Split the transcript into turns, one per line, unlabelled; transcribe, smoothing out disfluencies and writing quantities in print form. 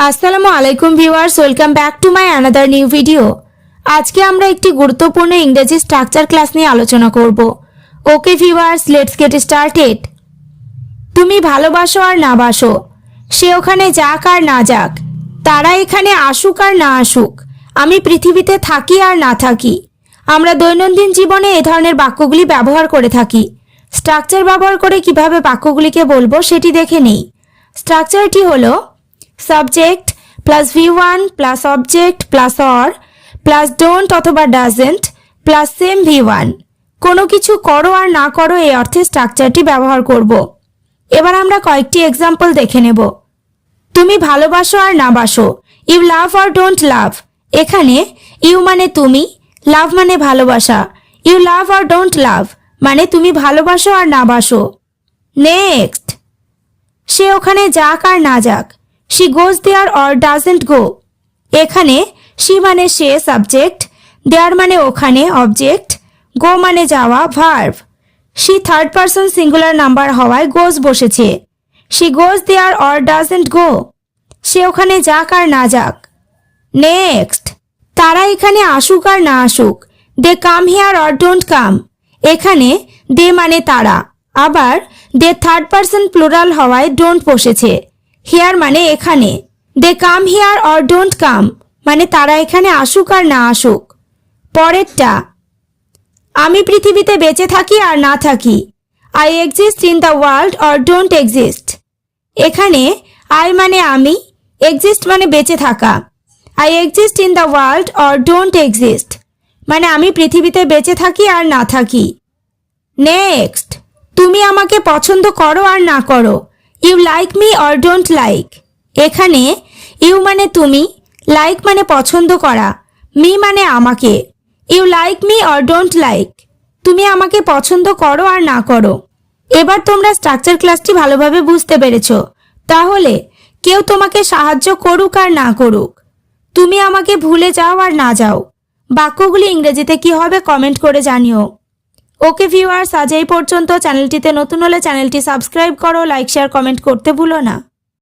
আসসালামু আলাইকুম viewers, welcome back to my another new video. আজকে আমরা একটি গুরুত্বপূর্ণ ইংরেজি স্ট্রাকচার ক্লাস নিয়ে আলোচনা করব। Okay viewers, let's get started. তুমি ভালোবাসো আর না বাসো, সে ওখানে যাক আর না যাক, তারা এখানে আসুক আর না আসুক, আমি পৃথিবীতে থাকি আর না থাকি। আমরা দৈনন্দিন জীবনে এ ধরনের বাক্যগুলি ব্যবহার করে থাকি। স্ট্রাকচার ব্যবহার করে কিভাবে বাক্যগুলিকে বলবো সেটি দেখে নেই। স্ট্রাকচারটি হলো subject plus V1 plus object plus or plus don't অথবা ডাজেন্ট প্লাস সেম V1। কোনো কিছু করো আর না করো এই অর্থে স্ট্রাকচারটি ব্যবহার করব। এবার আমরা কয়েকটি এক্সাম্পল দেখে নেব। তুমি ভালোবাসো আর না বাসো, you love or don't love. এখানে ইউ মানে তুমি, লাভ মানে ভালোবাসা। You love or don't love মানে তুমি ভালোবাসো আর না বাসো। নেক্সট, সে ওখানে যাক আর না যাক, she goes there or doesn't go। এখানে she মানে সে সাবজেক্ট, there মানে ওখানে অবজেক্ট, go মানে যাওয়া verb. she third person singular number হওয়ায় goes বসেছে। she goes there or doesn't go, সে ওখানে যাক আর না যাক। নেক্সট, তারা এখানে আসুক আর না আসুক, they come here or don't come। এখানে they মানে তারা, আবার they থার্ড পারসন প্লুরাল হওয়ায় don't বসেছে। হিয়ার মানে এখানে, they come here or don't come মানে তারা এখানে আসুক আর না আসুক। পরেরটা, আমি পৃথিবীতে বেঁচে থাকি আর না থাকি, I exist in the world or don't exist. এখানে আই মানে আমি, এক্সিস্ট মানে বেঁচে থাকা। I exist in the world or don't exist মানে আমি পৃথিবীতে বেঁচে থাকি আর না থাকি। নেক্সট, তুমি আমাকে পছন্দ করো আর না করো, you like me or don't like. এখানে ইউ মানে তুমি, লাইক মানে পছন্দ করা, মি মানে আমাকে। You like me or don't like তুমি আমাকে পছন্দ করো আর না করো। এবার তোমরা স্ট্রাকচার ক্লাসটি ভালোভাবে বুঝতে পেরেছো। তাহলে কেউ তোমাকে সাহায্য করুক আর না করুক, তুমি আমাকে ভুলে যাও আর না যাও, বাক্যগুলি ইংরেজিতে কি হবে কমেন্ট করে জানিও। ওকে ভিউয়ার্স, আজ এই পর্যন্ত। চ্যানেলটিতে নতুন হলে চ্যানেলটি সাবস্ক্রাইব করো, লাইক শেয়ার কমেন্ট করতে ভুলো না।